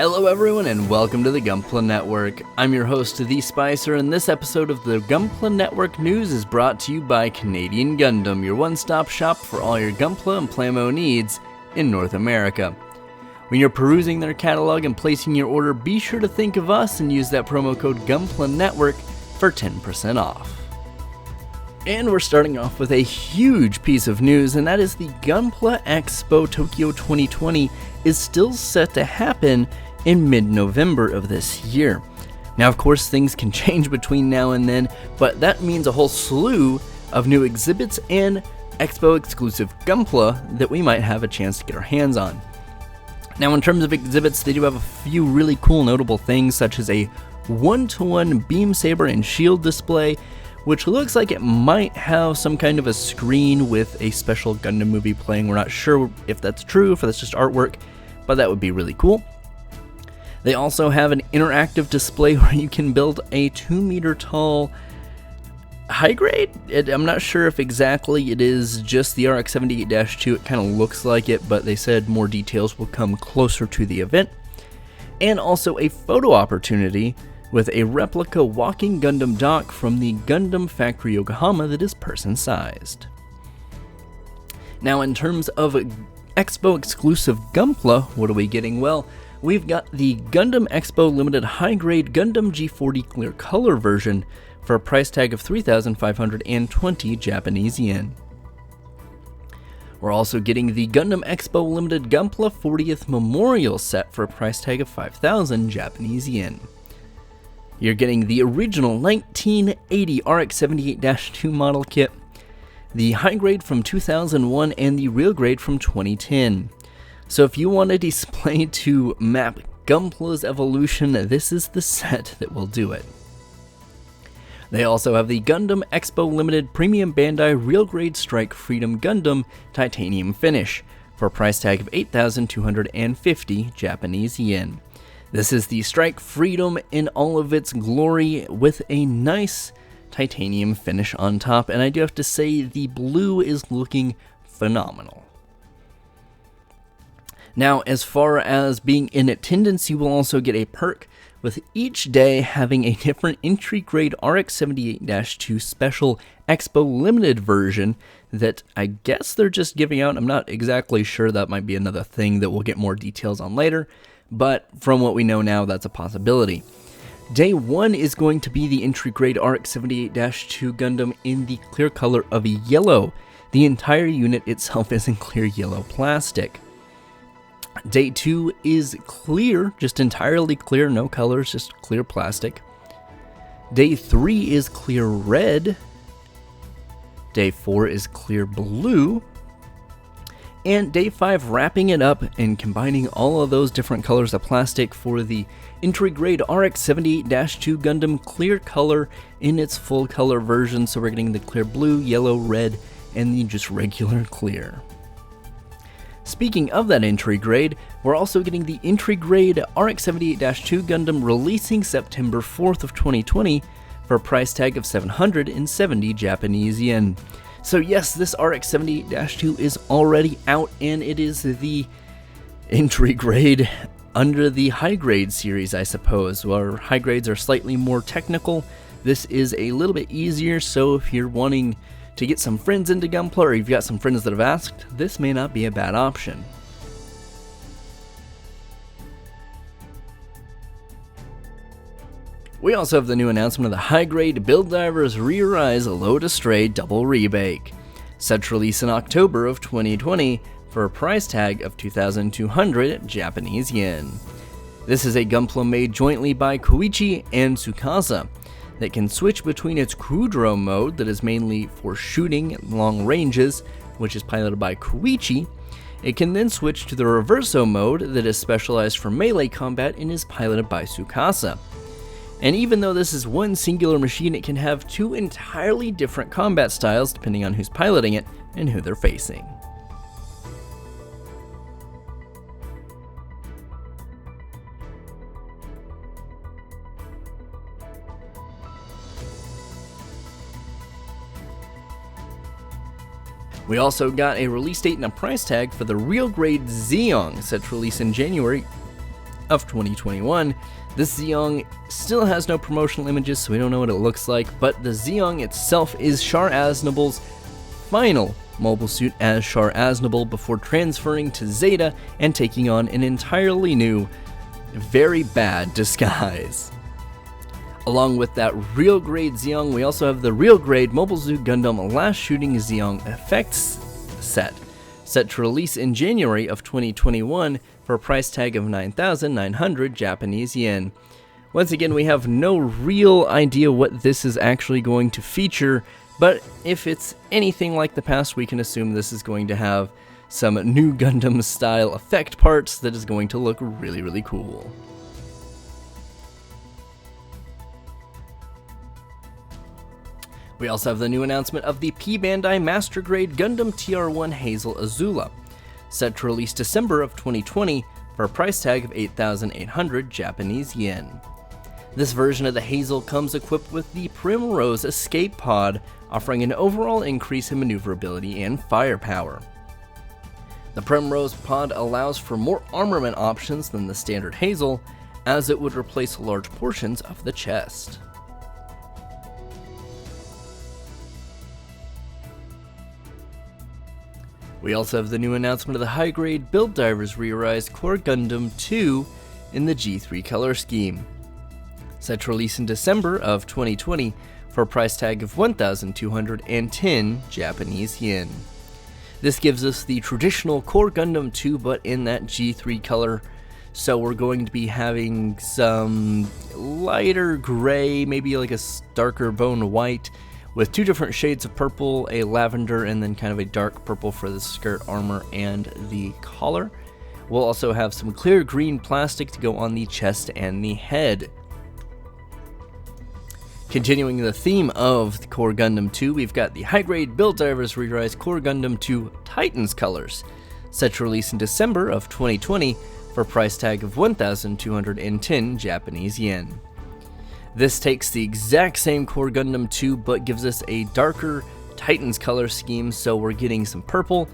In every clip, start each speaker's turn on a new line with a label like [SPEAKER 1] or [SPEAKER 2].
[SPEAKER 1] Hello everyone and welcome to the Gunpla Network. I'm your host, The Spicer, and this episode of the Gunpla Network News is brought to you by Canadian Gundam, your one-stop shop for all your Gunpla and Plamo needs in North America. When you're perusing their catalog and placing your order, be sure to think of us and use that promo code Gunpla Network for 10% off. And we're starting off with a huge piece of news, and that is the Gunpla Expo Tokyo 2020 is still set to happen in mid-November of this year. Now, of course, things can change between now and then, but that means a whole slew of new exhibits and Expo-exclusive Gunpla that we might have a chance to get our hands on. Now, in terms of exhibits, they do have a few really cool notable things, such as a one-to-one beam saber and shield display, which looks like it might have some kind of a screen with a special Gundam movie playing. We're not sure if that's true, if that's just artwork, but that would be really cool. They also have an interactive display where you can build a 2-meter tall high grade. I'm not sure if exactly it is just the RX-78-2. It kind of looks like it, but they said more details will come closer to the event. And also a photo opportunity with a replica walking Gundam dock from the Gundam Factory Yokohama that is person-sized. Now, in terms of Expo-exclusive Gunpla, what are we getting? Well, we've got the Gundam Expo Limited High-Grade Gundam G40 Clear Color version for a price tag of 3,520 Japanese yen. We're also getting the Gundam Expo Limited Gunpla 40th Memorial set for a price tag of 5,000 Japanese yen. You're getting the original 1980 RX-78-2 model kit, the high grade from 2001, and the real grade from 2010. So if you want a display to map Gunpla's evolution, this is the set that will do it. They also have the Gundam Expo Limited Premium Bandai Real Grade Strike Freedom Gundam Titanium Finish for a price tag of 8,250 Japanese yen. This is the Strike Freedom in all of its glory with a nice titanium finish on top, and I do have to say the blue is looking phenomenal. Now, as far as being in attendance, you will also get a perk with each day having a different entry-grade RX-78-2 Special Expo Limited version that I guess they're just giving out. I'm not exactly sure. That might be another thing that we'll get more details on later, but from what we know now, that's a possibility. Day 1 is going to be the entry-grade RX-78-2 Gundam in the clear color of yellow. The entire unit itself is in clear yellow plastic. Day 2 is clear, just entirely clear, no colors, just clear plastic. Day 3 is clear red. Day 4 is clear blue. And Day 5, wrapping it up and combining all of those different colors of plastic for the entry-grade RX-78-2 Gundam clear color in its full color version. So we're getting the clear blue, yellow, red, and the just regular clear. Speaking of that entry grade, we're also getting the entry grade RX-78-2 Gundam releasing September 4th of 2020 for a price tag of 770 Japanese yen. So yes, this RX-78-2 is already out, and it is the entry grade under the high grade series, I suppose. Where high grades are slightly more technical, this is a little bit easier, so if you're wanting to get some friends into Gunpla, or you've got some friends that have asked, this may not be a bad option. We also have the new announcement of the high-grade Build Divers Re-Rise Load Astray Double Rebake, set to release in October of 2020 for a price tag of 2,200 Japanese yen. This is a Gunpla made jointly by Koichi and Tsukasa that can switch between its crew drone mode that is mainly for shooting at long ranges, which is piloted by Koichi. It can then switch to the Reverso mode that is specialized for melee combat and is piloted by Tsukasa. And even though this is one singular machine, it can have two entirely different combat styles depending on who's piloting it and who they're facing. We also got a release date and a price tag for the real grade Zeong, set to release in January of 2021. This Zeong still has no promotional images, so we don't know what it looks like, but the Zeong itself is Char Aznable's final mobile suit as Char Aznable before transferring to Zeta and taking on an entirely new, very bad disguise. Along with that real grade Zeong, we also have the real grade Mobile Suit Gundam Last Shooting Zeong Effects set to release in January of 2021 for a price tag of 9,900 Japanese yen. Once again, we have no real idea what this is actually going to feature, but if it's anything like the past, we can assume this is going to have some new Gundam style effect parts that is going to look really, really cool. We also have the new announcement of the P Bandai Master Grade Gundam TR1 Hazel Azula, set to release December of 2020 for a price tag of 8,800 Japanese yen. This version of the Hazel comes equipped with the Primrose Escape Pod, offering an overall increase in maneuverability and firepower. The Primrose Pod allows for more armament options than the standard Hazel, as it would replace large portions of the chest. We also have the new announcement of the high-grade Build Divers Rearized Core Gundam 2 in the G3 color scheme, set to release in December of 2020 for a price tag of 1,210 Japanese yen. This gives us the traditional Core Gundam 2 but in that G3 color, so we're going to be having some lighter gray, maybe like a darker bone white, with two different shades of purple, a lavender, and then kind of a dark purple for the skirt armor and the collar. We'll also have some clear green plastic to go on the chest and the head. Continuing the theme of the Core Gundam 2, we've got the high-grade Build Divers Rearized Core Gundam 2 Titans colors, set to release in December of 2020 for a price tag of 1,210 Japanese yen. This takes the exact same Core Gundam 2 but gives us a darker Titans color scheme, so we're getting some purple.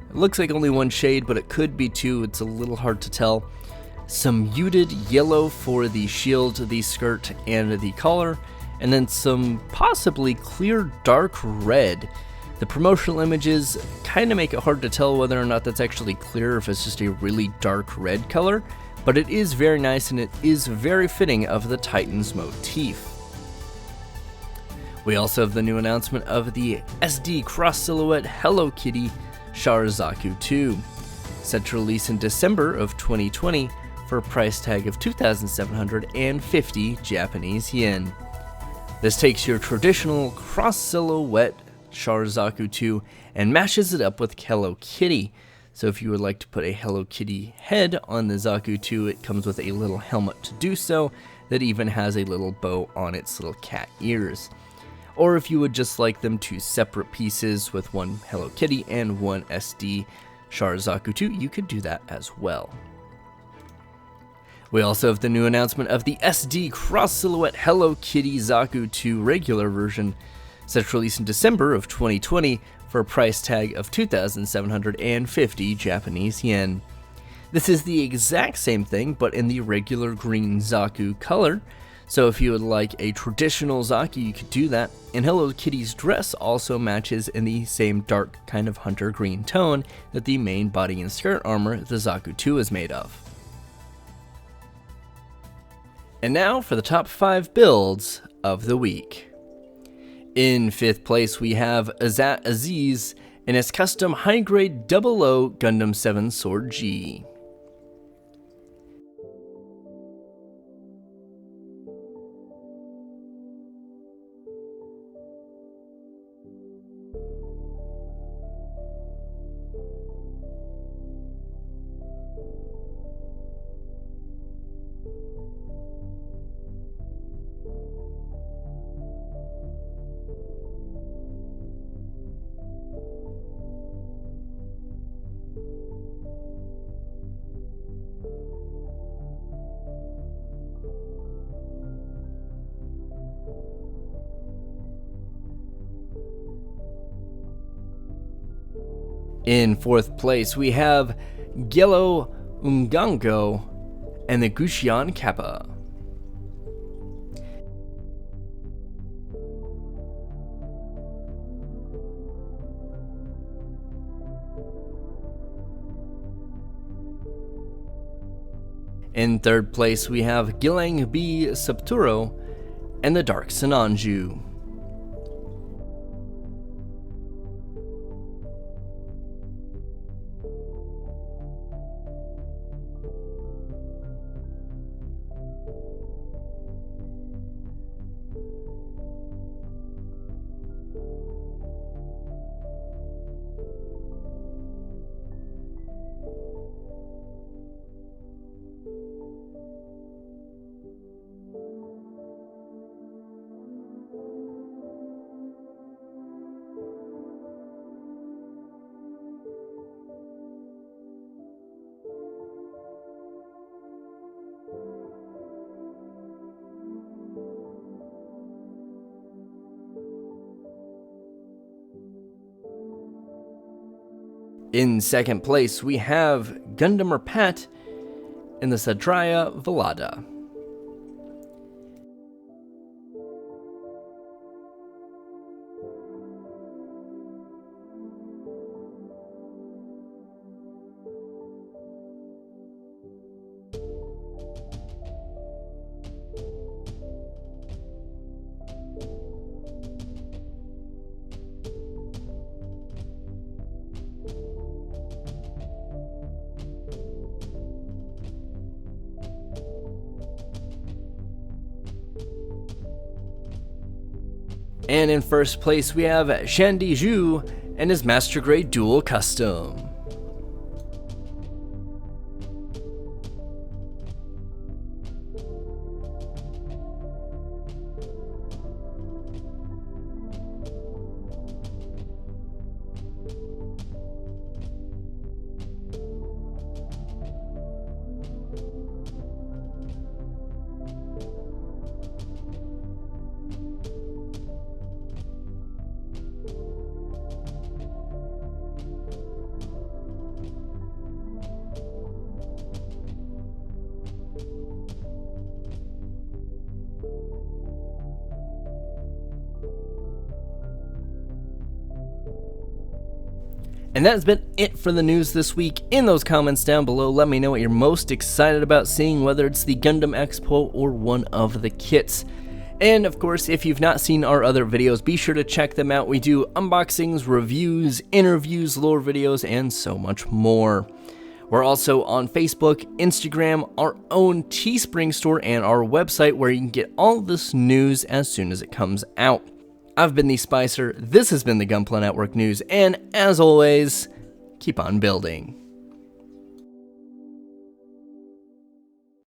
[SPEAKER 1] It looks like only one shade, but it could be two, it's a little hard to tell. Some muted yellow for the shield, the skirt, and the collar, and then some possibly clear dark red. The promotional images kind of make it hard to tell whether or not that's actually clear, if it's just a really dark red color, but it is very nice and it is very fitting of the Titans motif. We also have the new announcement of the SD Cross Silhouette Hello Kitty Chars 2, set to release in December of 2020 for a price tag of 2,750 Japanese yen. This takes your traditional cross silhouette Chars 2 and mashes it up with Hello Kitty. So if you would like to put a Hello Kitty head on the Zaku 2, it comes with a little helmet to do so that even has a little bow on its little cat ears. Or if you would just like them two separate pieces with one Hello Kitty and one SD Chars 2, you could do that as well. We also have the new announcement of the SD Cross Silhouette Hello Kitty Zaku 2 regular version, set to release in December of 2020 for a price tag of 2,750 Japanese yen. This is the exact same thing, but in the regular green Zaku color, so if you would like a traditional Zaku, you could do that, and Hello Kitty's dress also matches in the same dark kind of hunter green tone that the main body and skirt armor the Zaku 2 is made of. And now for the top 5 builds of the week. In 5th place, we have Azat Aziz and his custom high-grade 00 Gundam 7 Sword G. In 4th place, we have Gelo Ungango and the Guxian Kappa. In third place, we have Gilang B Subturo and the Dark Sinanju. In second place, we have Gundam Pet and the Sadraya Velada. And in first place, we have Shandy Zhu and his Master Grade Dual Custom. And that has been it for the news this week. In those comments down below, let me know what you're most excited about seeing, whether it's the Gundam Expo or one of the kits. And of course, if you've not seen our other videos, be sure to check them out. We do unboxings, reviews, interviews, lore videos, and so much more. We're also on Facebook, Instagram, our own Teespring store, and our website where you can get all this news as soon as it comes out. I've been the Spicer, this has been the Gunpla Network News, and as always, keep on building.